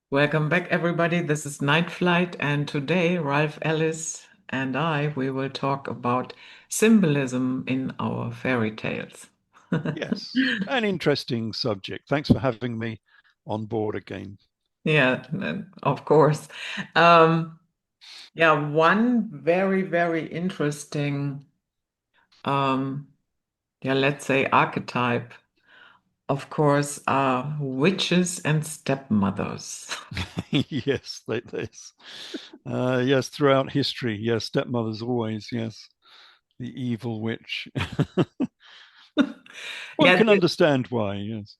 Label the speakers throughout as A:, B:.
A: Welcome back, everybody. This is Night Flight, and today Ralph Ellis and we will talk about symbolism in our fairy tales.
B: Yes, an interesting subject. Thanks for having me on board again.
A: Yeah, of course. Um, yeah, one very, very interesting, um, let's say archetype, of course, are witches and stepmothers.
B: Yes, yes, throughout history, yes, stepmothers always, yes, the evil witch. One
A: Yeah,
B: can understand why, yes.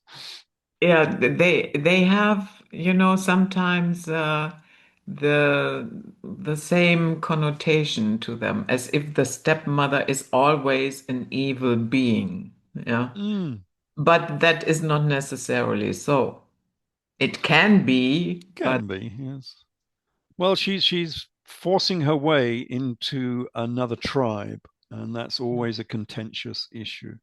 A: yeah, they have, sometimes the same connotation to them, as if the stepmother is always an evil being. Yeah.
B: Mm,
A: But that is not necessarily so. It can be, but
B: can be, yes. Well, she's forcing her way into another tribe, and that's always a contentious issue.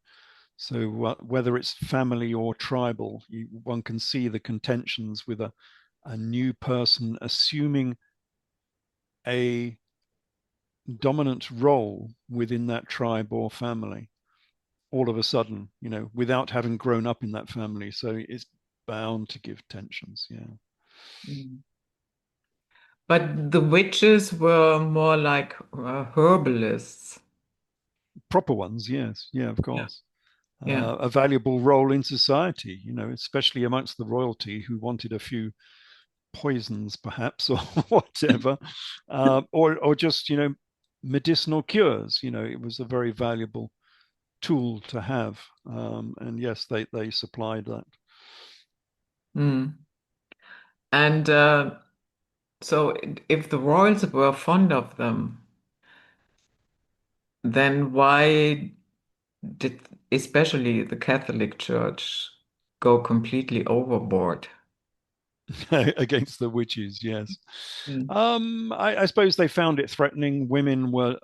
B: So whether it's family or tribal, one can see the contentions with a new person assuming a dominant role within that tribe or family all of a sudden, without having grown up in that family. So it's bound to give tensions. Yeah.
A: but the witches were more like herbalists.
B: Proper ones, yes. Yeah, of
A: Yeah.
B: course.
A: Yeah.
B: A valuable role in society, especially amongst the royalty who wanted a few poisons, perhaps, or whatever, or just medicinal cures. It was a very valuable tool to have, and yes, they supplied that.
A: Mm. And so if the royals were fond of them, then why did especially the Catholic Church go completely overboard?
B: Against the witches, yes.
A: Mm.
B: I suppose they found it threatening. Women were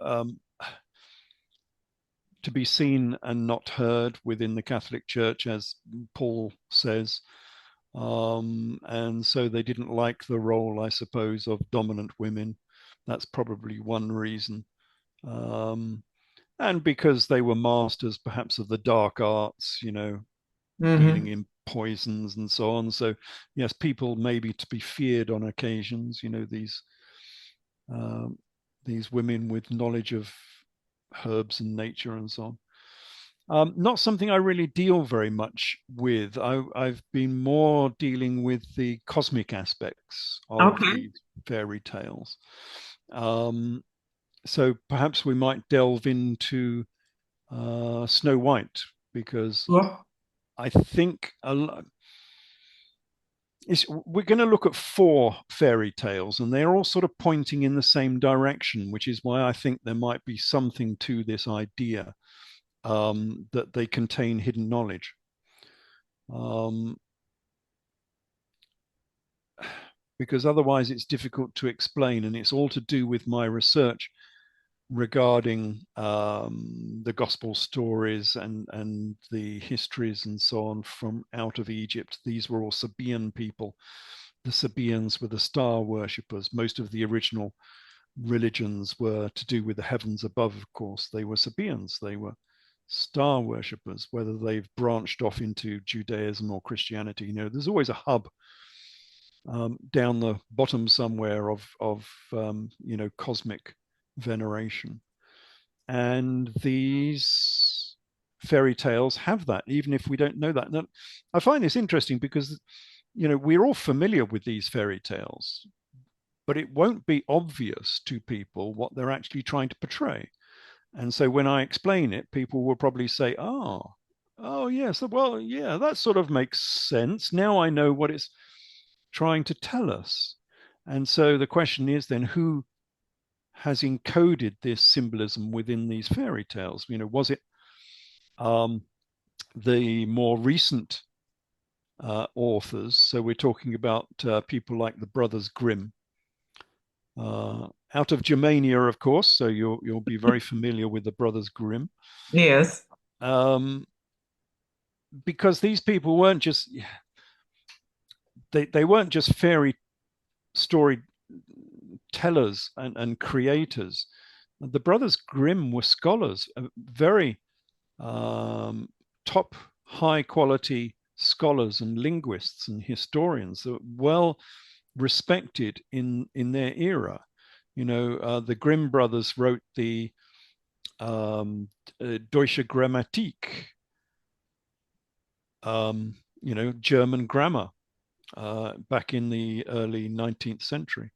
B: to be seen and not heard within the Catholic Church, as Paul says. And so they didn't like the role, I suppose, of dominant women. That's probably one reason. Um, and because they were masters, perhaps, of the dark arts, dealing
A: Hmm.
B: in poisons and so on. So, yes, people maybe to be feared on occasions, um, these women with knowledge of herbs and nature and so on. Not something I really deal very much with. I've been more dealing with the cosmic aspects of
A: Okay.
B: these fairy tales. Um, so perhaps we might delve into Snow White, because
A: Well,
B: I think we're going to look at four fairy tales, and they're all sort of pointing in the same direction, which is why I think there might be something to this idea, that they contain hidden knowledge. Um, because otherwise it's difficult to explain, and it's all to do with my research regarding the gospel stories and the histories and so on from out of Egypt. These were all Sabaean people. The Sabaeans were the star worshippers. Most of the original religions were to do with the heavens above, of course. They were Sabaeans. They were star worshippers. Whether they've branched off into Judaism or Christianity, there's always a hub down the bottom somewhere of cosmic veneration. And these fairy tales have that, even if we don't know that. Now, I find this interesting because we're all familiar with these fairy tales, but it won't be obvious to people what they're actually trying to portray. And so when I explain it, people will probably say, oh, yes, well, yeah, that sort of makes sense. Now I know what it's trying to tell us. And so the question is then, who has encoded this symbolism within these fairy tales? Was it um, the more recent authors? So we're talking about people like the Brothers Grimm, out of Germania, of course. So you'll be very familiar with the Brothers Grimm,
A: yes.
B: um, because these people weren't just they weren't just fairy storytellers and creators. The Brothers Grimm were scholars, very top high quality scholars and linguists and historians that were well respected in their era. The Grimm brothers wrote the Deutsche Grammatik, German grammar, back in the early 19th century.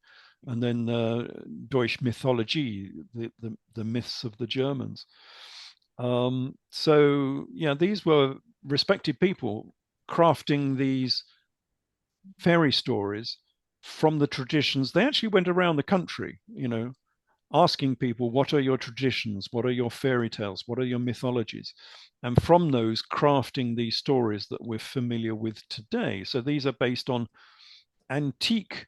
B: And then Deutsche Mythologie, the myths of the Germans. So, yeah, these were respected people crafting these fairy stories from the traditions. They actually went around the country, asking people, what are your traditions? What are your fairy tales? What are your mythologies? And from those, crafting these stories that we're familiar with today. So these are based on antique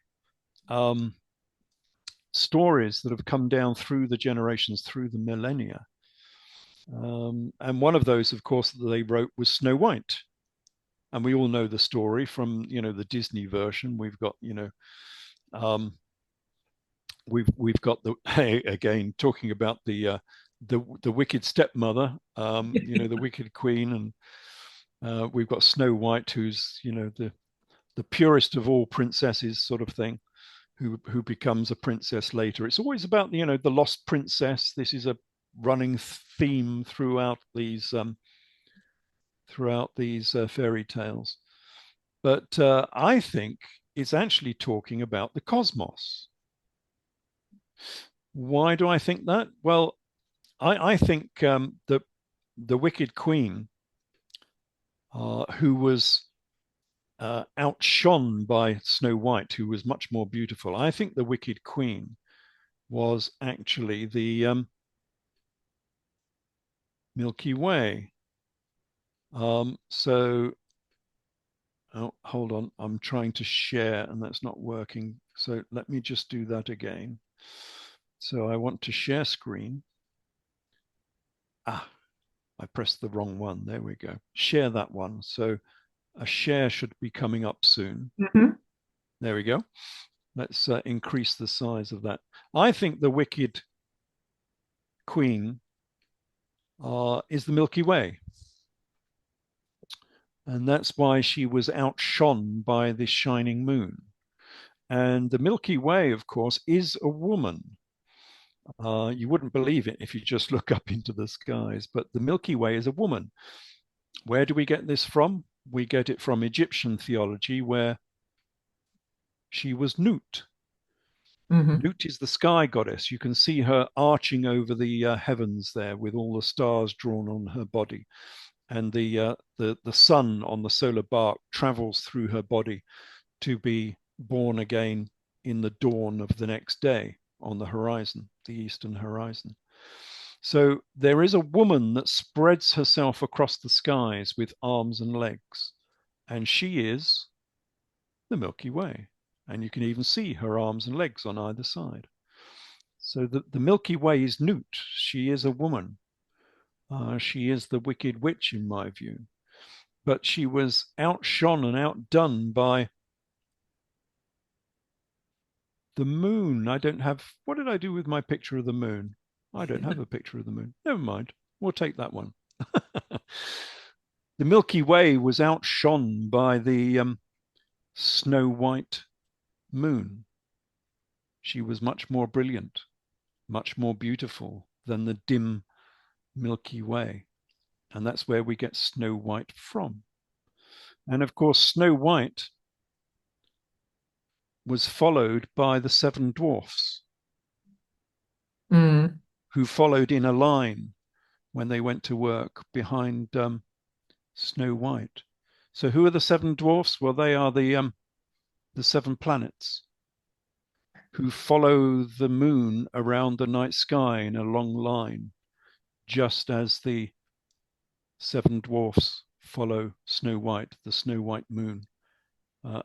B: stories that have come down through the generations, through the millennia. And one of those, of course, that they wrote was Snow White. And we all know the story from, the Disney version. We've got, we've got again talking about the wicked stepmother, the wicked queen, and we've got Snow White, who's the purest of all princesses, sort of thing, who becomes a princess later. It's always about the lost princess. This is a running theme throughout these fairy tales. But I think it's actually talking about the cosmos. Why do I think that? Well, I think that the wicked queen, who was outshone by Snow White, who was much more beautiful. I think the wicked queen was actually the Milky Way. So, hold on, I'm trying to share and that's not working. So let me just do that again. So I want to share screen. I pressed the wrong one. There we go. Share that one. So a share should be coming up soon.
A: Mm-hmm.
B: There we go. Let's increase the size of that. I think the wicked queen is the Milky Way. And that's why she was outshone by this shining moon. And the Milky Way, of course, is a woman. You wouldn't believe it if you just look up into the skies, but the Milky Way is a woman. Where do we get this from? We get it from Egyptian theology, where she was Nut.
A: Mm-hmm.
B: Nut is the sky goddess. You can see her arching over the heavens there with all the stars drawn on her body. And the sun on the solar bark travels through her body to be born again in the dawn of the next day on the horizon, the eastern horizon. So there is a woman that spreads herself across the skies with arms and legs, and she is the Milky Way. And you can even see her arms and legs on either side. So the Milky Way is Nut. She is a woman. She is the wicked witch, in my view. But she was outshone and outdone by the moon. I don't have, what did I do with my picture of the moon? I don't have a picture of the moon. Never mind. We'll take that one. The Milky Way was outshone by the Snow White moon. She was much more brilliant, much more beautiful than the dim Milky Way. And that's where we get Snow White from. And of course, Snow White was followed by the seven dwarfs, who followed in a line when they went to work behind Snow White. So who are the seven dwarfs? Well, they are the seven planets who follow the moon around the night sky in a long line, just as the seven dwarfs follow Snow White, the Snow White moon,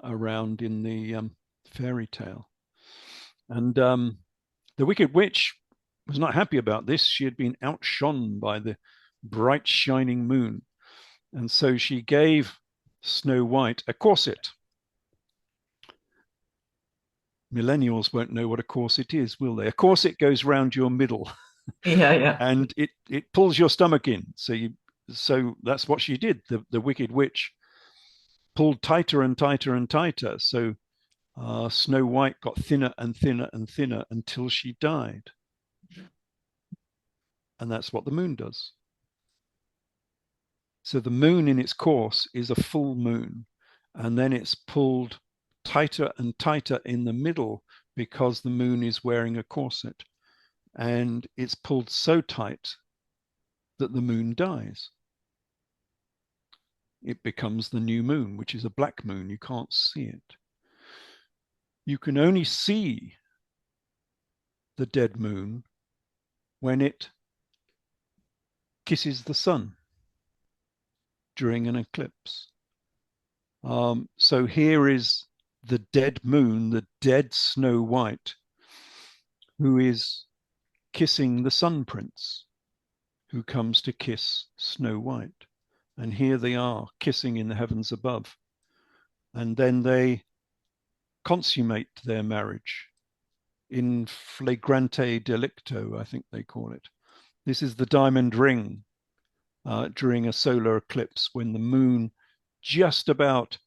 B: around in the fairy tale. And the Wicked Witch was not happy about this. She had been outshone by the bright shining moon. And so she gave Snow White a corset. millennials won't know what a corset is, will they? A corset goes round your middle
A: Yeah, yeah.
B: and it pulls your stomach in. So that's what she did. The wicked witch pulled tighter and tighter and tighter. So Snow White got thinner and thinner and thinner until she died. And that's what the moon does. So the moon in its course is a full moon, and then it's pulled tighter and tighter in the middle because the moon is wearing a corset. And it's pulled so tight that the moon dies. It becomes the new moon, which is a black moon. You can't see it. You can only see the dead moon when it kisses the sun during an eclipse. So here is the dead moon, the dead Snow White, who is kissing the sun prince, who comes to kiss Snow White. And here they are kissing in the heavens above. And then they consummate their marriage in flagrante delicto, I think they call it. This is the diamond ring during a solar eclipse when the moon just about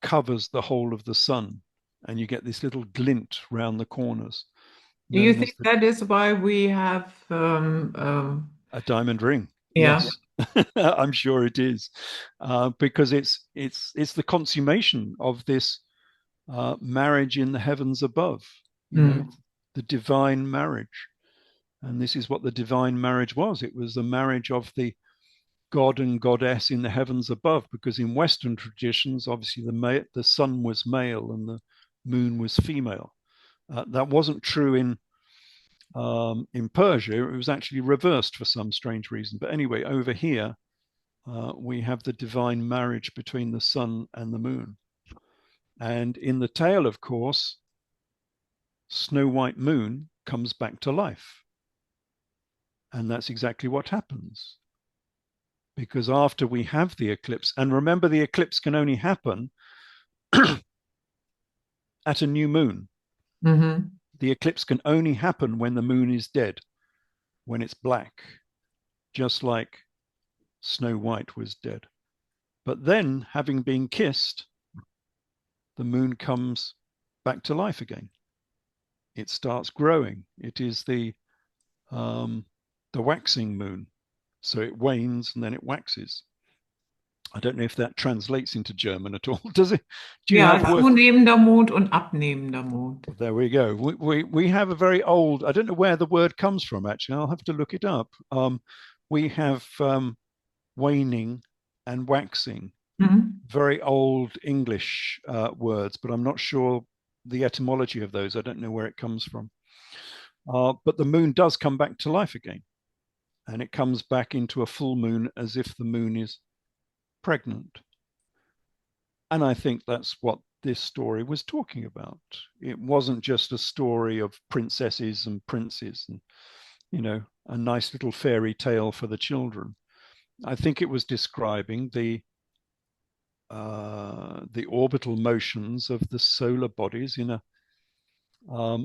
B: covers the whole of the sun and you get this little glint round the corners.
A: Do you
B: Known as
A: think that is why we have,
B: a diamond ring.
A: yeah.
B: Yes, I'm sure it is, because it's the consummation of this marriage in the heavens above. The divine marriage, and this is what the divine marriage was. It was the marriage of the god and goddess in the heavens above, because in Western traditions, obviously the sun was male and the moon was female. That wasn't true in Persia. It was actually reversed for some strange reason. But anyway, over here, we have the divine marriage between the sun and the moon. And in the tale, of course, Snow White Moon comes back to life. And that's exactly what happens. Because after we have the eclipse, and remember, the eclipse can only happen at a new moon.
A: Mm-hmm.
B: The eclipse can only happen when the moon is dead, when it's black, just like Snow White was dead. But then, having been kissed, the moon comes back to life again. It starts growing. It is the waxing moon. So it wanes and then it waxes. I don't know if that translates into German at all. Does it? Do you
A: Ja,
B: have word?
A: zunehmender Mond und abnehmender Mond.
B: There we go. We have a very old. I don't know where the word comes from. Actually, I'll have to look it up. We have waning and waxing.
A: Mhm.
B: Very old English words, but I'm not sure the etymology of those. I don't know where it comes from. But the moon does come back to life again, and it comes back into a full moon as if the moon is pregnant. And I think that's what this story was talking about. It wasn't just a story of princesses and princes and, a nice little fairy tale for the children. I think it was describing the orbital motions of the solar bodies in a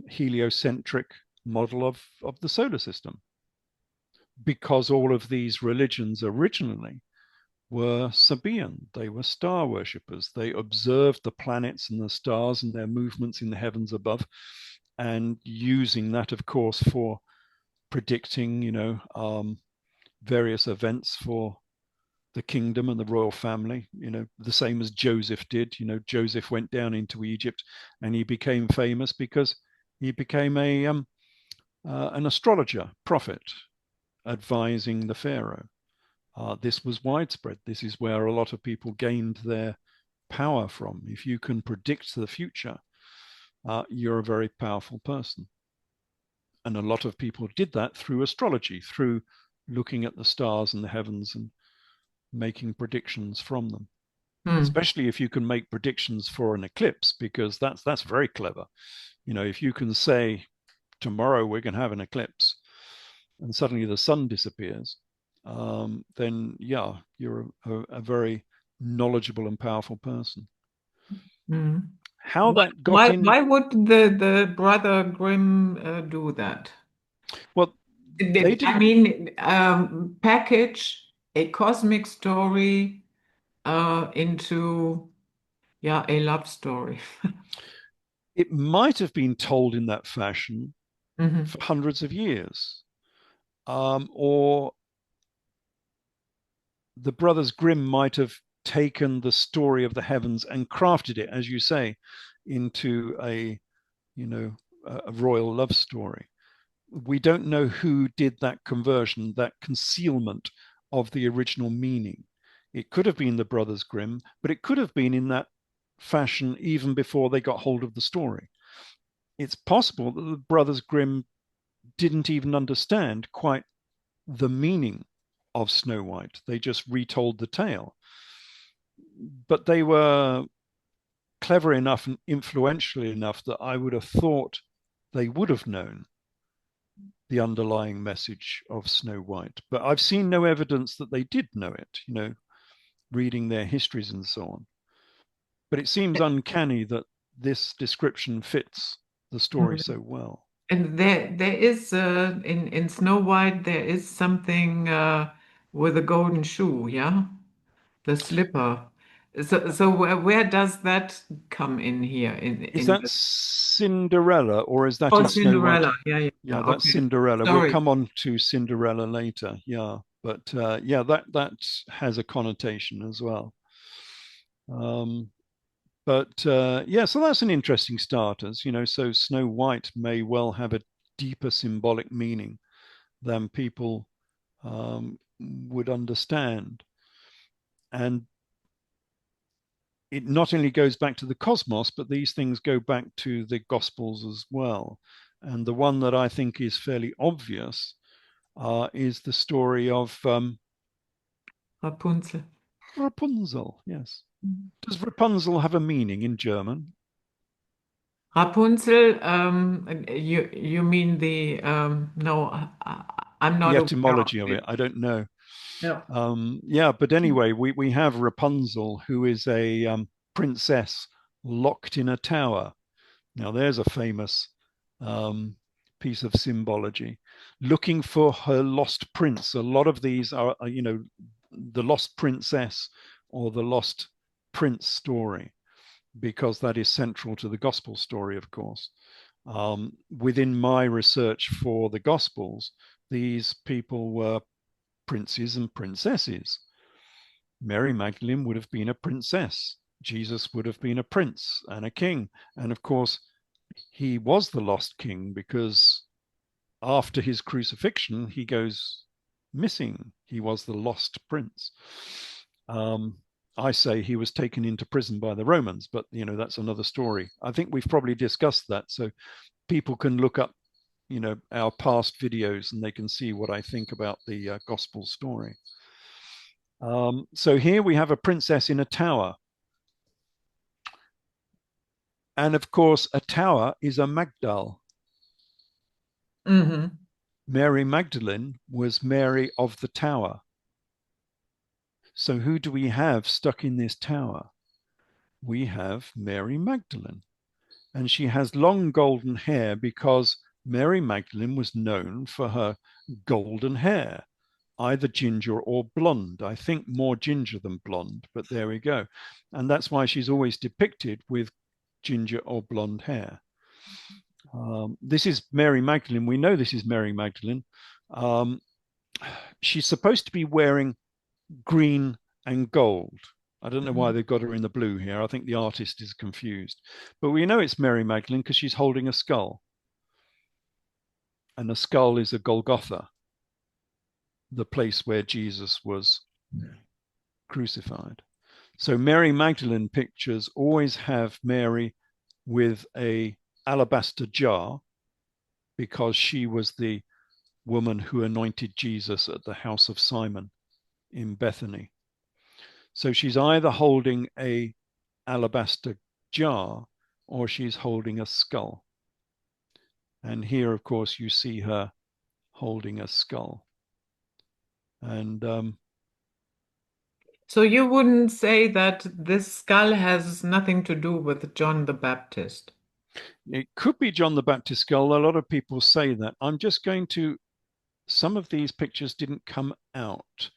B: heliocentric model of the solar system. Because all of these religions originally were Sabaean. They were star worshippers. They observed the planets and the stars and their movements in the heavens above, and using that, of course, for predicting, various events for the kingdom and the royal family, the same as Joseph did. Joseph went down into Egypt and he became famous because he became an astrologer, prophet, advising the Pharaoh. This was widespread. This is where a lot of people gained their power from. If you can predict the future, you're a very powerful person. And a lot of people did that through astrology, through looking at the stars and the heavens and making predictions from them. Especially if you can make predictions for an eclipse, because that's very clever. If you can say tomorrow we're going to have an eclipse and suddenly the sun disappears, then yeah, you're a very knowledgeable and powerful person. How that got in,
A: why would the brother Grimm do that?
B: well, they
A: I
B: didn't.
A: mean, package a cosmic story into, yeah, a love story.
B: It might have been told in that fashion
A: Mhm.
B: for hundreds of years, or the brothers Grimm might have taken the story of the heavens and crafted it, as you say, into a, you know, a royal love story. We don't know who did that conversion, that concealment of the original meaning. It could have been the brothers Grimm, but it could have been in that fashion even before they got hold of the story. It's possible that the brothers Grimm didn't even understand quite the meaning of Snow White. They just retold the tale. But they were clever enough and influential enough that I would have thought they would have known the underlying message of Snow White. But I've seen no evidence that they did know it, reading their histories and so on. But it seems uncanny that this description fits the story so well.
A: And there is in Snow White there is something with a golden shoe, yeah, the slipper. So where does that come in here
B: Is
A: in
B: that
A: the
B: Cinderella or is that
A: Oh,
B: in Snow White?
A: Cinderella? Yeah, yeah,
B: Yeah,
A: yeah.
B: that's
A: Okay,
B: Cinderella. We'll
A: sorry.
B: come on to Cinderella later. Yeah, but yeah, that has a connotation as well. Um, but yeah, so that's an interesting start. As you know, so Snow White may well have a deeper symbolic meaning than people would understand, and it not only goes back to the cosmos, but these things go back to the Gospels as well. And the one that I think is fairly obvious is the story of
A: Rapunzel.
B: Rapunzel. Yes. Does Rapunzel have a meaning in German?
A: Rapunzel, you mean the no, I'm
B: The
A: not aware of
B: etymology of
A: it.
B: it, I don't know.
A: Yeah.
B: Yeah, but anyway, we have Rapunzel, who is a princess locked in a tower. Now, there's a famous um, piece of symbology. Looking for her lost prince. A lot of these are, the lost princess or the lost prince story, because that is central to the gospel story, of course. Within my research for the gospels, these people were princes and princesses. Mary Magdalene would have been a princess. Jesus would have been a prince and a king. And of course, he was the lost king because after his crucifixion, he goes missing. He was the lost prince. Um, I say he was taken into prison by the Romans, but that's another story. I think we've probably discussed that, so people can look up, our past videos, and they can see what I think about the gospel story. So here we have a princess in a tower, and of course, a tower is a Magdal.
A: Hmm.
B: Mary Magdalene was Mary of the Tower. So who do we have stuck in this tower? We have Mary Magdalene. And she has long golden hair because Mary Magdalene was known for her golden hair, either ginger or blonde. I think more ginger than blonde, but there we go. And that's why she's always depicted with ginger or blonde hair. This is Mary Magdalene. We know this is Mary Magdalene. Um, she's supposed to be wearing green and gold. I don't know why they've got her in the blue here. I think the artist is confused. But we know it's Mary Magdalene because she's holding a skull. And the skull is a Golgotha, the place where Jesus was crucified. So Mary Magdalene pictures always have Mary with a alabaster jar because she was the woman who anointed Jesus at the house of Simon in Bethany. So she's either holding a alabaster jar or she's holding a skull. And here, of course, you see her holding a skull. And
A: So you wouldn't say that this skull has nothing to do with John the Baptist?
B: It could be John the Baptist skull. A lot of people say that. I'm just going to, some of these pictures didn't come out.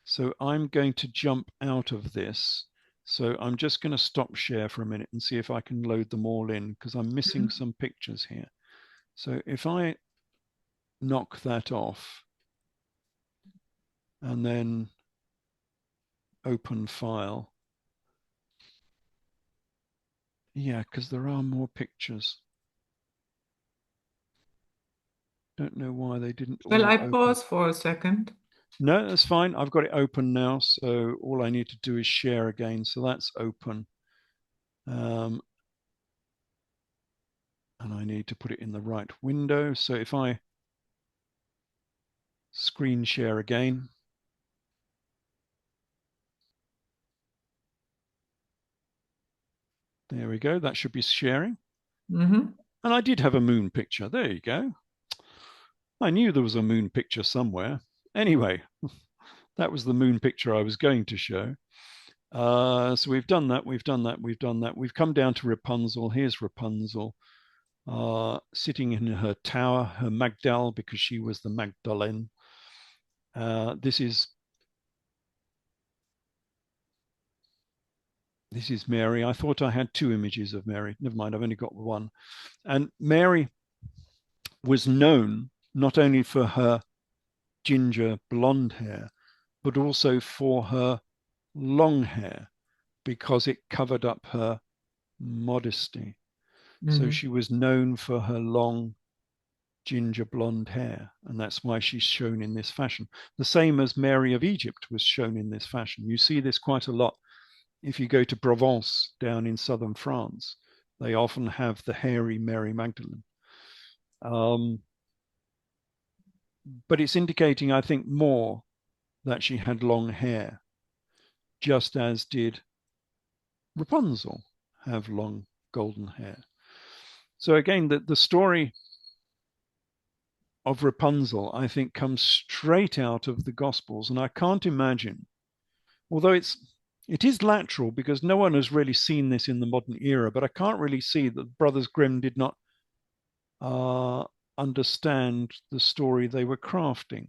B: So I'm going to jump out of this. So I'm just going to stop share for a minute and see if I can load them all in, because I'm missing
A: Mhm.
B: some pictures here. So if I knock that off and then open file. Yeah, because there are more pictures. Don't know why they didn't
A: Shall
B: all
A: I
B: open.
A: pause for a second?
B: No, that's fine. I've got it open now. So all I need to do is share again. So that's open. And I need to put it in the right window. So if I screen share again, there we go. That should be sharing.
A: Mm-hmm.
B: And I did have a moon picture. There you go. I knew there was a moon picture somewhere. Anyway, that was the moon picture I was going to show. So we've done that, we've done that, we've done that. We've come down to Rapunzel. Here's Rapunzel sitting in her tower, her Magdal, because she was the Magdalene. This is Mary. I thought I had two images of Mary. Never mind, I've only got one. And Mary was known not only for her ginger blonde hair, but also for her long hair, because it covered up her modesty. So
A: Mm-hmm.
B: she was known for her long ginger blonde hair, and that's why she's shown in this fashion. The same as Mary of Egypt was shown in this fashion. You see this quite a lot if you go to Provence down in southern France. They often have the hairy Mary Magdalene. Um, but it's indicating, I think, more that she had long hair, just as did Rapunzel have long golden hair. So again, the story of Rapunzel, I think, comes straight out of the Gospels, and I can't imagine, although it is lateral because no one has really seen this in the modern era, but I can't really see that Brothers Grimm did not uh, understand the story they were crafting.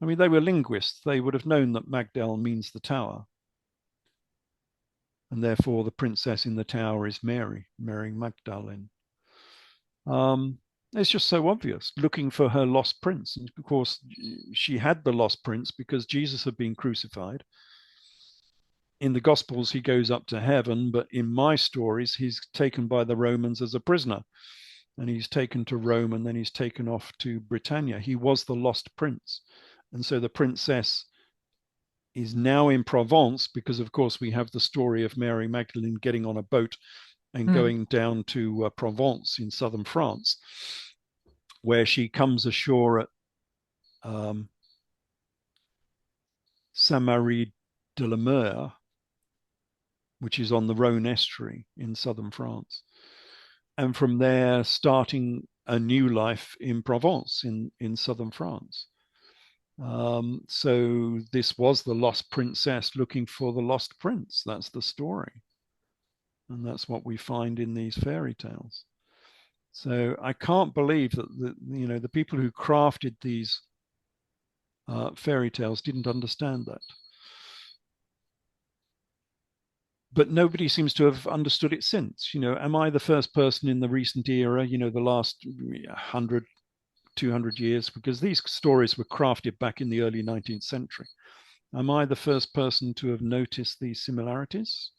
B: I mean, they were linguists. They would have known that Magdal means the tower, and therefore the princess in the tower is Mary, Mary Magdalene. It's just so obvious, looking for her lost prince. And of course, she had the lost prince because Jesus had been crucified. In the Gospels, he goes up to heaven, but in my stories, he's taken by the Romans as a prisoner. And he's taken to Rome, and then he's taken off to Britannia. He was the lost prince. And so the princess is now in Provence because, of course, we have the story of Mary Magdalene getting on a boat and
A: Mm.
B: going down to Provence in southern France, where she comes ashore at um, Saint-Marie de la Mer, which is on the Rhone estuary in southern France. And from there, starting a new life in Provence in southern France. So this was the lost princess looking for the lost prince. That's the story. And that's what we find in these fairy tales. So I can't believe that the people who crafted these fairy tales didn't understand that. But nobody seems to have understood it since. Am I the first person in the recent era, the last 100, 200 years? Because these stories were crafted back in the early 19th century. Am I the first person to have noticed these similarities?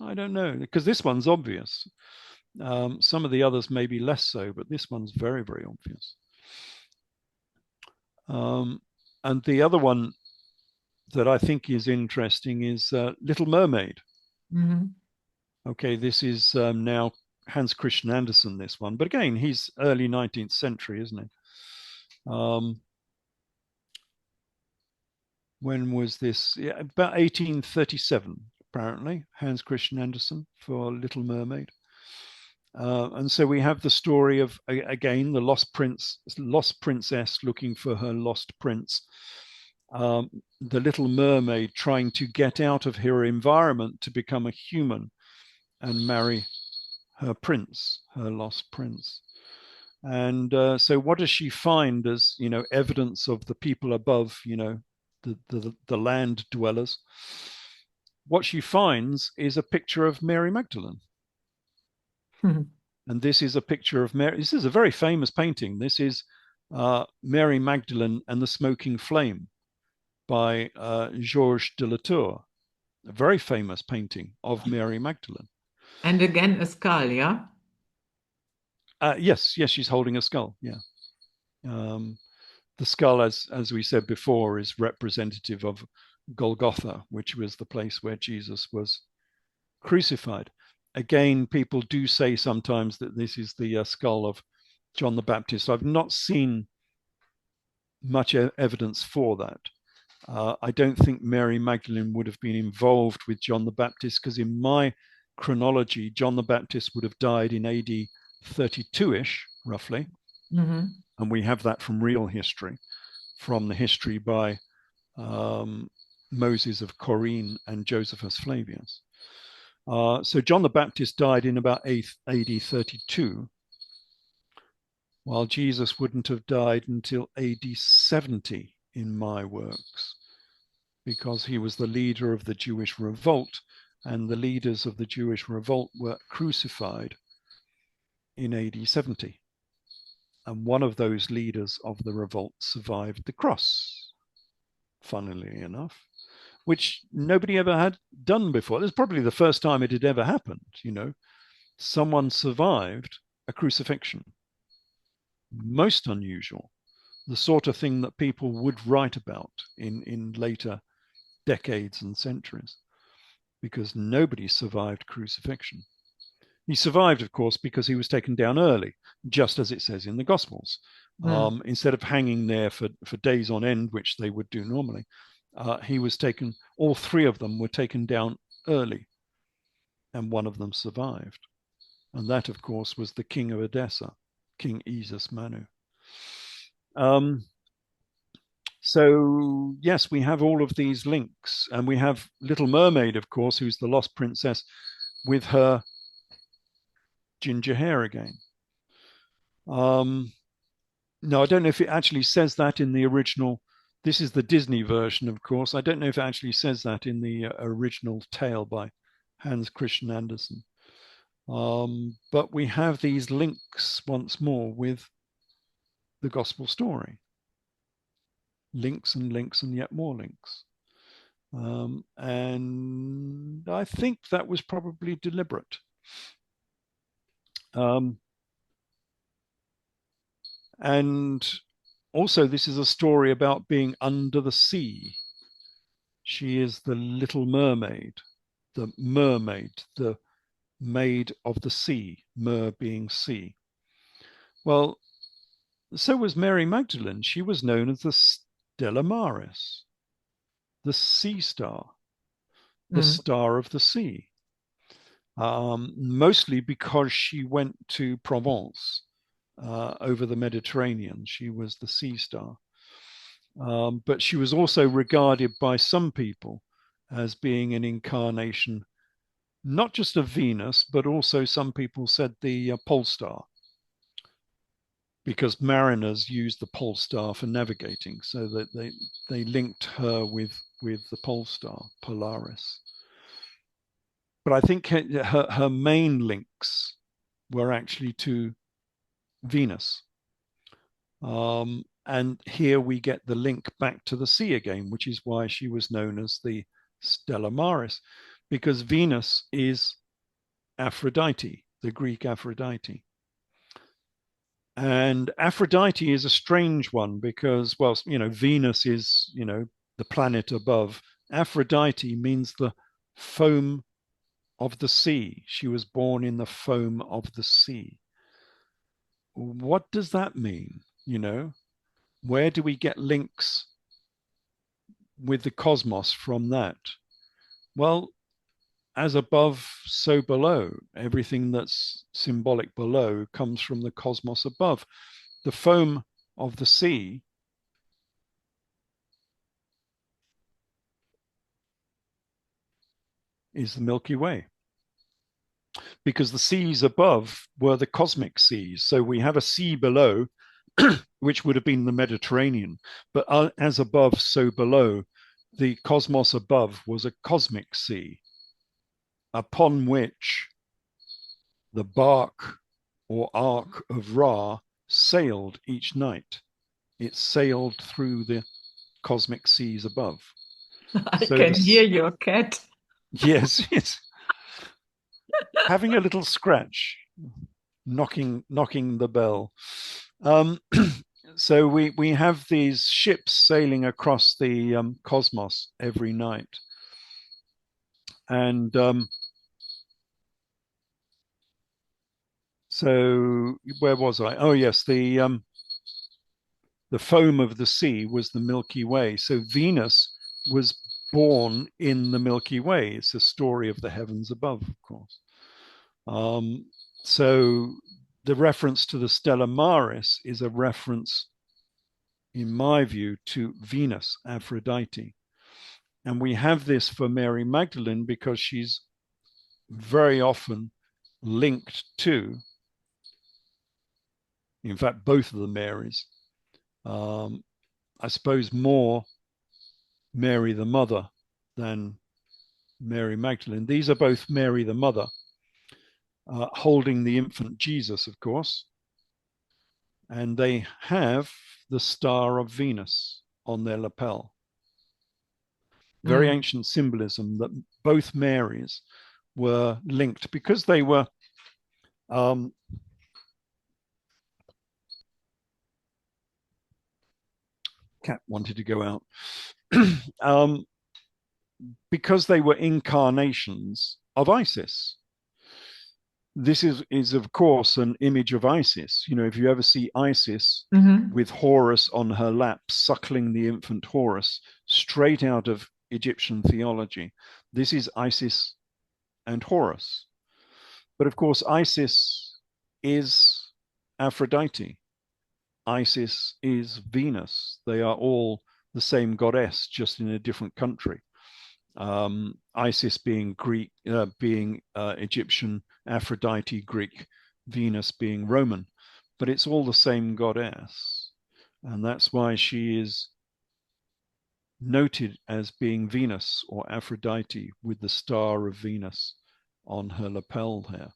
B: I don't know, because this one's obvious. Some of the others may be less so, but this one's very, very obvious. And the other one that I think is interesting is Little Mermaid.
A: Mm-hmm.
B: Okay, this is now Hans Christian Andersen, this one. But again, he's early 19th century, isn't he? When was this? Yeah, about 1837, apparently, Hans Christian Andersen for Little Mermaid. And so we have the story of, again, the lost princess looking for her lost prince. the little mermaid trying to get out of her environment to become a human and marry her prince, her lost prince. And so what does she find as, evidence of the people above, the land dwellers? What she finds is a picture of Mary Magdalene. And this is a picture of Mary. This is a very famous painting. This is Mary Magdalene and the Smoking Flame by Georges de la Tour, a very famous painting of Mary Magdalene.
A: And again, a skull, yeah?
B: Yes, she's holding a skull. Yeah. The skull, as we said before, is representative of Golgotha, which was the place where Jesus was crucified. Again, people do say sometimes that this is the skull of John the Baptist. I've not seen much evidence for that. I don't think Mary Magdalene would have been involved with John the Baptist, because in my chronology, John the Baptist would have died in AD 32-ish, roughly.
A: Mm-hmm.
B: And we have that from real history, from the history by Moses of Corine and Josephus Flavius. So John the Baptist died in about AD 32, while Jesus wouldn't have died until AD 70 in my works, because he was the leader of the Jewish revolt, and the leaders of the Jewish revolt were crucified in AD 70. And one of those leaders of the revolt survived the cross, funnily enough, which nobody ever had done before. It was probably the first time it had ever happened, Someone survived a crucifixion. Most unusual. The sort of thing that people would write about in later decades and centuries, because nobody survived crucifixion. He survived, of course, because he was taken down early, just as it says in the Gospels. Instead of hanging there for days on end, which they would do normally, he was taken, all three of them were taken down early, and one of them survived. And that, of course, was the king of Edessa, King Isis Manu. So, yes, we have all of these links. And we have Little Mermaid, of course, who's the lost princess with her ginger hair again. No, I don't know if it actually says that in the original. This is the Disney version, of course. I don't know if it actually says that in the original tale by Hans Christian Andersen. But we have these links once more with the gospel story. Links and links and yet more links. And I think that was probably deliberate. And also, this is a story about being under the sea. She is the little mermaid, the maid of the sea, mer being sea. Well, so was Mary Magdalene. She was known as the Stella Maris, the sea star, the star of the sea, mostly because she went to Provence. Over the Mediterranean. She was the sea star. But she was also regarded by some people as being an incarnation, not just of Venus, but also some people said the pole star, because mariners used the pole star for navigating, so that they linked her with the pole star, Polaris. But I think her main links were actually to Venus. And here we get the link back to the sea again, which is why she was known as the Stella Maris, because Venus is Aphrodite, the Greek Aphrodite. And Aphrodite is a strange one because, well, Venus is, the planet above. Aphrodite means the foam of the sea. She was born in the foam of the sea. What does that mean? Where do we get links with the cosmos from that? Well, as above, so below. Everything that's symbolic below comes from the cosmos above. The foam of the sea is the Milky Way, because the seas above were the cosmic seas. So we have a sea below, which would have been the Mediterranean, but as above, so below. The cosmos above was a cosmic sea upon which the bark or ark of Ra sailed each night. It sailed through the cosmic seas above.
A: I
B: So
A: can hear
B: this,
A: your cat.
B: yes, it's having a little scratch, knocking the bell. Um, so we have these ships sailing across the cosmos every night, and so where was I? Oh yes, the foam of the sea was the Milky Way. So Venus was born in the Milky Way. It's a story of the heavens above, of course. Um, so the reference to the Stella Maris is a reference, in my view, to Venus, Aphrodite. And we have this for Mary Magdalene because she's very often linked to, in fact, both of the Marys. I suppose more Mary the Mother than Mary Magdalene. These are both Mary the Mother, holding the infant Jesus, of course, and they have the star of Venus on their lapel. Very
A: Mm.
B: ancient symbolism that both Marys were linked because they were um, cat wanted to go out um, because they were incarnations of Isis. This is of course an image of Isis. You know, if you ever see Isis
A: Mhm.
B: with Horus on her lap suckling the infant Horus, straight out of Egyptian theology, this is Isis and Horus. But of course, Isis is Aphrodite. Isis is Venus. They are all the same goddess, just in a different country. Isis being Greek, being Egyptian, Aphrodite Greek, Venus being Roman, but it's all the same goddess, and that's why she is noted as being Venus or Aphrodite with the star of Venus on her lapel there.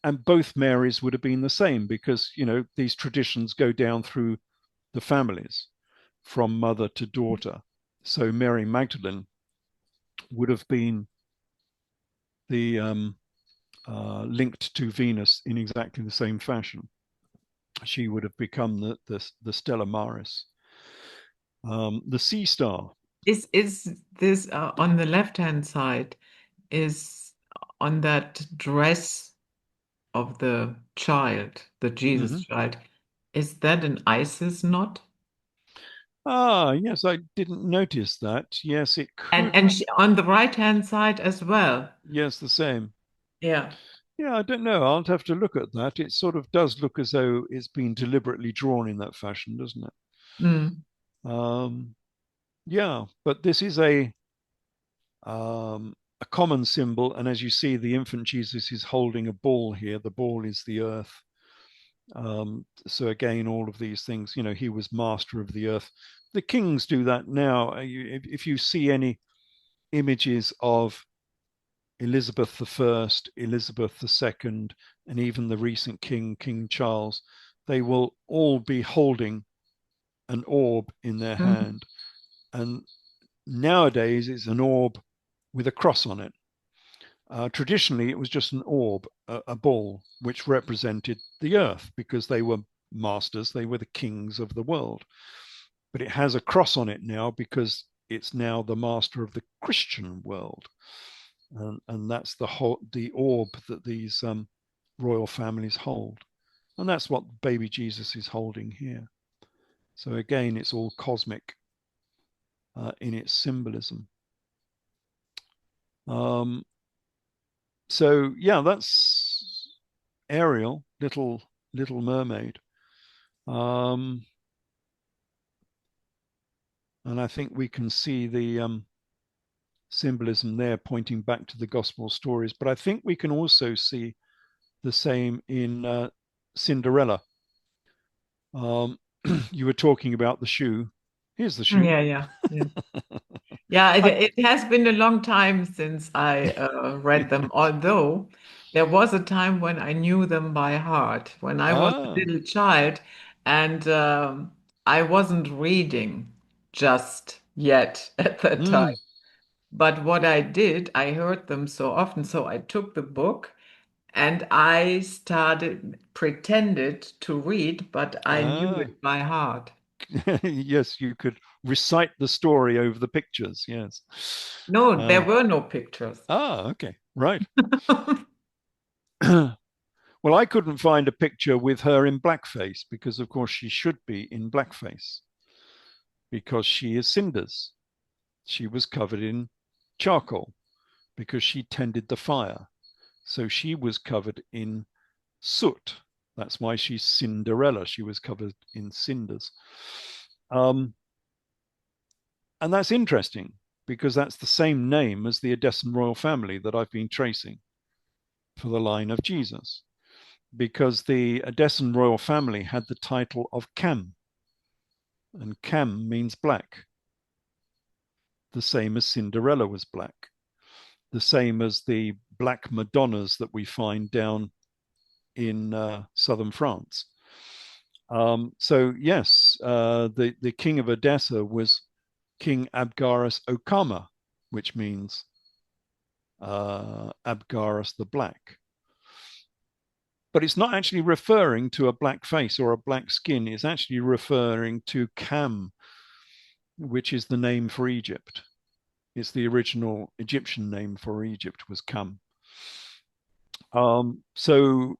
B: And both Marys would have been the same because, you know, these traditions go down through the families from mother to daughter. So Mary Magdalene would have been the linked to Venus in exactly the same fashion. She would have become the Stella Maris, the sea star.
A: Is this on the left-hand side? Is on that dress of the child, the Jesus
B: Mm-hmm.
A: child, is that an Isis knot?
B: Ah, yes, I didn't notice that. Yes, it
A: And
B: could.
A: on the right-hand side as well.
B: Yes, the same.
A: Yeah.
B: Yeah, I don't know. I'll have to look at that. It sort of does look as though it's been deliberately drawn in that fashion, doesn't it?
A: Mm.
B: Um, yeah, but this is a common symbol, and as you see, the infant Jesus is holding a ball here. The ball is the earth. So again, all of these things, you know, he was master of the earth. The kings do that now. If you see any images of Elizabeth I, Elizabeth II, and even the recent king, King Charles, they will all be holding an orb in their
A: Mm.
B: hand. And nowadays, it's an orb with a cross on it. Traditionally, it was just an orb, a ball, which represented the earth because they were masters, they were the kings of the world. But it has a cross on it now because it's now the master of the Christian world. And that's the orb that these royal families hold. And that's what baby Jesus is holding here. So again, it's all cosmic in its symbolism. Um, so yeah, that's Ariel, Little Mermaid. Um, and I think we can see symbolism there pointing back to the gospel stories. But I think we can also see the same in Cinderella. You were talking about the shoe. Here's the shoe.
A: Yeah, yeah, yeah. Yeah,
B: I,
A: it has been a long time since I read them, although there was a time when I knew them by heart, when I was a
B: ah,
A: little child, and I wasn't reading just yet at that time.
B: mm,
A: But what I did, I heard them so often, so I took the book and I started, pretended to read, but I knew
B: ah.
A: it by heart.
B: Yes, you could recite the story over the pictures. Yes.
A: No, there
B: Uh,
A: were no pictures.
B: okay, right. Well, I couldn't find a picture with her in blackface because, of course, she should be in blackface because she is cinders. She was covered in charcoal because she tended the fire. So she was covered in soot. That's why she's Cinderella. She was covered in cinders. Um, and that's interesting because that's the same name as the Edessan royal family that I've been tracing for the line of Jesus. Because the Edessan royal family had the title of Cam, and Cam means black, the same as Cinderella was black, the same as the black Madonnas that we find down in southern France. So yes, the king of Edessa was King Abgarus Okama, which means Abgarus the Black. But it's not actually referring to a black face or a black skin. It's actually referring to Cam, which is the name for Egypt. It's the original Egyptian name for Egypt was Cam. So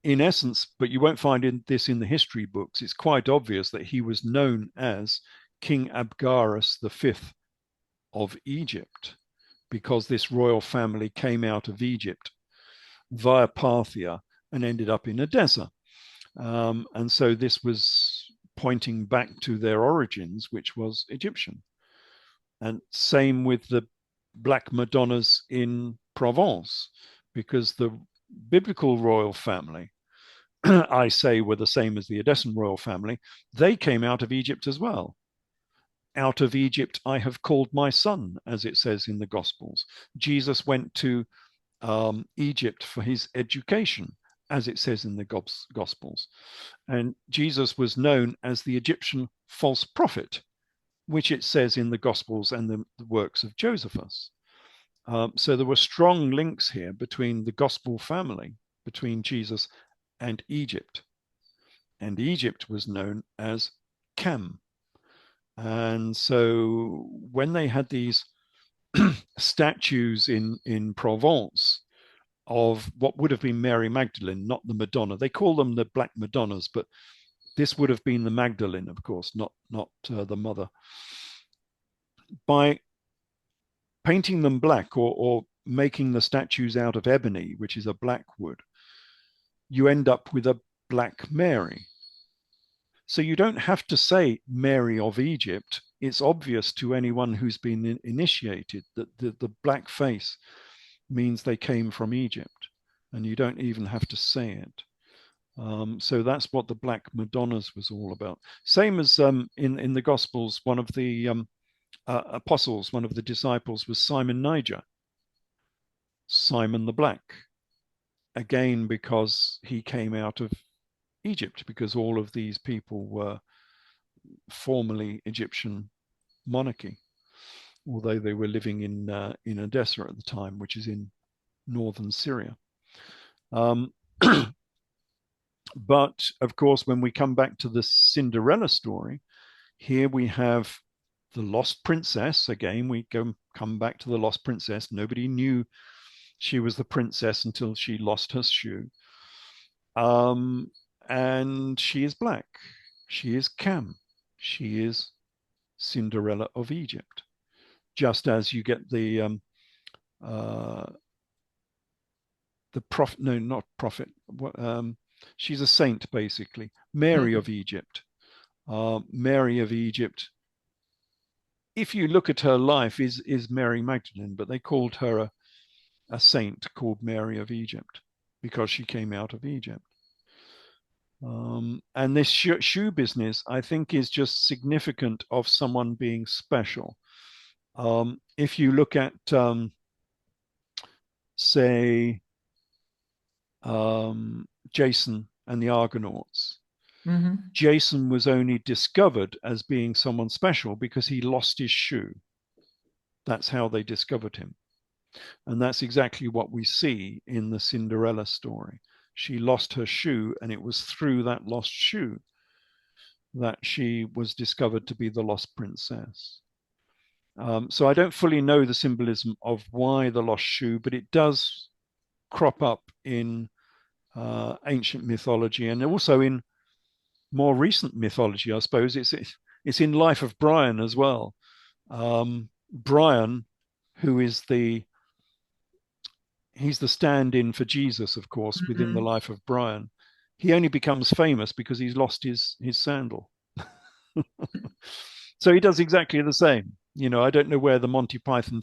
B: in essence, but you won't find this in the history books, it's quite obvious that he was known as King Abgarus V of Egypt because this royal family came out of Egypt via Parthia and ended up in Edessa. And so this was pointing back to their origins, which was Egyptian. And same with the Black Madonnas in Provence, because the biblical royal family, I say, were the same as the Edessan royal family. They came out of Egypt as well. Out of Egypt I have called my son, as it says in the Gospels. Jesus went to Egypt for his education, as it says in the Gospels. And Jesus was known as the Egyptian false prophet, which it says in the Gospels and the works of Josephus. So there were strong links here between the Gospel family, between Jesus and Egypt. And Egypt was known as Cam. And so when they had these statues in Provence of what would have been Mary Magdalene, not the Madonna. They call them the Black Madonnas, but this would have been the Magdalene, of course, not the mother. By painting them black or making the statues out of ebony, which is a black wood, you end up with a Black Mary. So you don't have to say Mary of Egypt. It's obvious to anyone who's been initiated that the black face means they came from Egypt, and you don't even have to say it. So that's what the Black Madonnas was all about. Same as in the Gospels, one of the apostles, one of the disciples was Simon Niger, Simon the Black, again because he came out of Egypt, because all of these people were formerly Egyptian monarchy, although they were living in Edessa at the time, which is in northern Syria. But of course, when we come back to the Cinderella story, here we have the lost princess. Again, we come back to the lost princess. Nobody knew she was the princess until she lost her shoe. And she is black. She is Cam. She is Cinderella of Egypt. Just as you get the prophet, no, not prophet. She's a saint, basically. Mary
A: Mhm.
B: of Egypt. Mary of Egypt if you look at her life, is Mary Magdalene, but they called her a saint called Mary of Egypt because she came out of Egypt. And this shoe business, I think, is just significant of someone being special. If you look at, say, Jason and the Argonauts,
A: Mm-hmm.
B: Jason was only discovered as being someone special because he lost his shoe. That's how they discovered him. And that's exactly what we see in the Cinderella story. She lost her shoe, and it was through that lost shoe that she was discovered to be the lost princess. So I don't fully know the symbolism of why the lost shoe, but it does crop up in ancient mythology and also in more recent mythology, I suppose. It's in Life of Brian as well. Brian, who is he's the stand-in for Jesus, of course, within the
A: Mm-hmm.
B: Life of Brian. He only becomes famous because he's lost his sandal. So he does exactly the same. I don't know where the Monty Python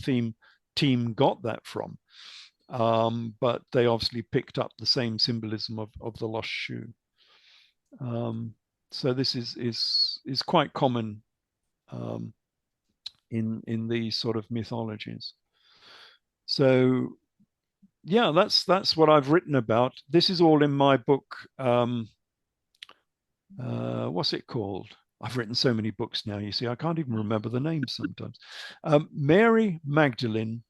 B: team got that from, but they obviously picked up the same symbolism of the lost shoe. So this is quite common in these sort of mythologies. So yeah, that's what I've written about. This is all in my book. What's it called? I've written so many books now, you see, I can't even remember the names sometimes. Mary Magdalene,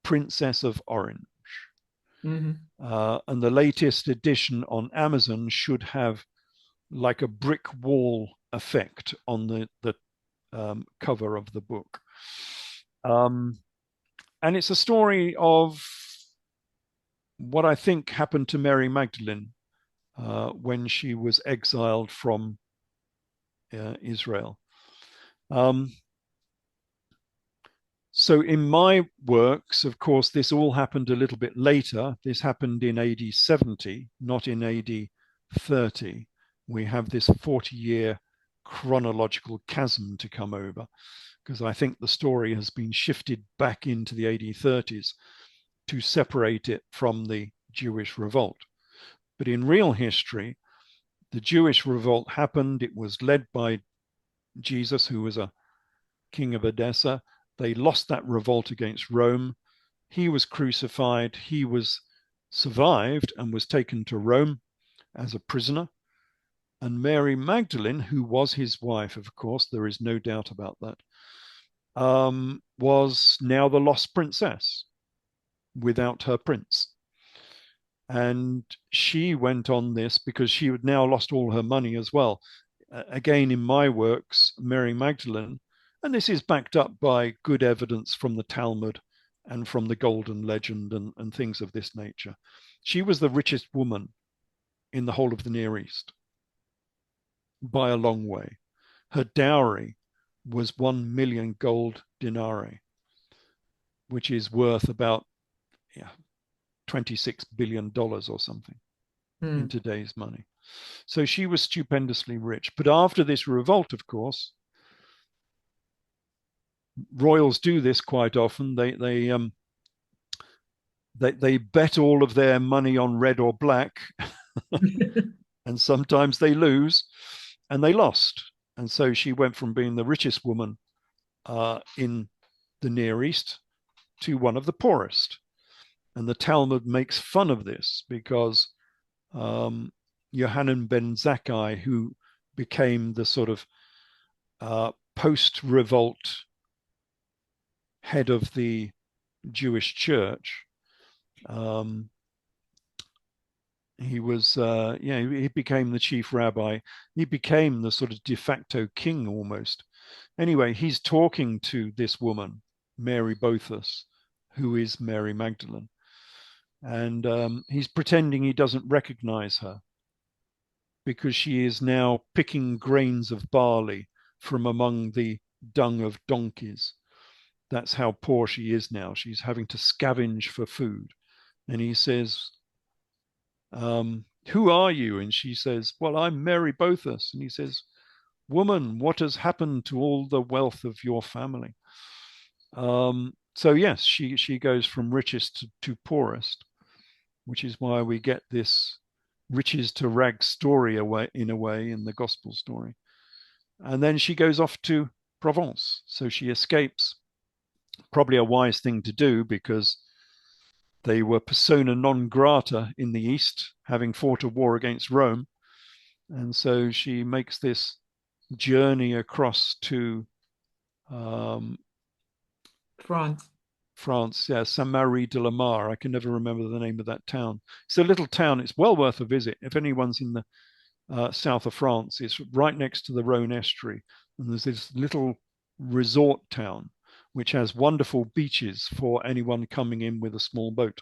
B: Princess of Orange.
A: Mm-hmm.
B: And the latest edition on Amazon should have like a brick wall effect on the cover of the book. And it's a story of what I think happened to Mary Magdalene when she was exiled from Israel. So in my works, of course, this all happened a little bit later. This happened in AD 70, not in AD 30. We have this 40-year chronological chasm to come over, because I think the story has been shifted back into the AD 30s to separate it from the Jewish revolt. But in real history, the Jewish revolt happened. It was led by Jesus, who was a king of Edessa. They lost that revolt against Rome. He was crucified. He was survived and was taken to Rome as a prisoner. And Mary Magdalene, who was his wife, of course, there is no doubt about that, was now the lost princess without her prince. And she went on this because she had now lost all her money as well. Again, in my works, Mary Magdalene, and this is backed up by good evidence from the Talmud and from the Golden Legend and things of this nature. She was the richest woman in the whole of the Near East by a long way. Her dowry was 1 million gold denarii, which is worth about $26 billion or something in today's money. So she was stupendously rich. But after this revolt, of course, royals do this quite often. They bet all of their money on red or black, and sometimes they lose, and they lost. And so she went from being the richest woman in the Near East to one of the poorest. And the Talmud makes fun of this because Yohanan ben Zakkai, who became the sort of post-revolt head of the Jewish church, he was, he became the chief rabbi. He became the sort of de facto king almost. Anyway, he's talking to this woman, Mary Bothus, who is Mary Magdalene. And he's pretending he doesn't recognize her because she is now picking grains of barley from among the dung of donkeys. That's how poor she is now. She's having to scavenge for food. And he says, who are you? And she says, well, I'm Mary Bothus. And he says, Woman, what has happened to all the wealth of your family? So yes, she goes from richest to poorest, which is why we get this riches to rags story in a way in the gospel story. And then she goes off to Provence. So she escapes. Probably a wise thing to do because they were persona non grata in the East, having fought a war against Rome. And so she makes this journey across to
A: France.
B: France, yeah, Saint Marie de la Mar. I can never remember the name of that town. It's a little town. It's well worth a visit. If anyone's in the south of France, it's right next to the Rhone estuary. And there's this little resort town which has wonderful beaches for anyone coming in with a small boat.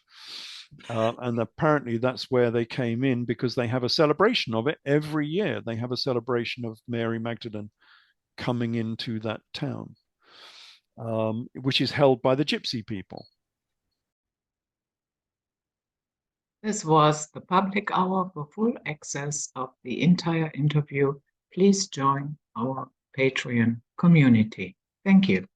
B: And apparently that's where they came in because they have a celebration of it every year. They have a celebration of Mary Magdalene coming into that town, which is held by the Gypsy people.
A: This was the public hour. For full access of the entire interview, please join our Patreon community. Thank you.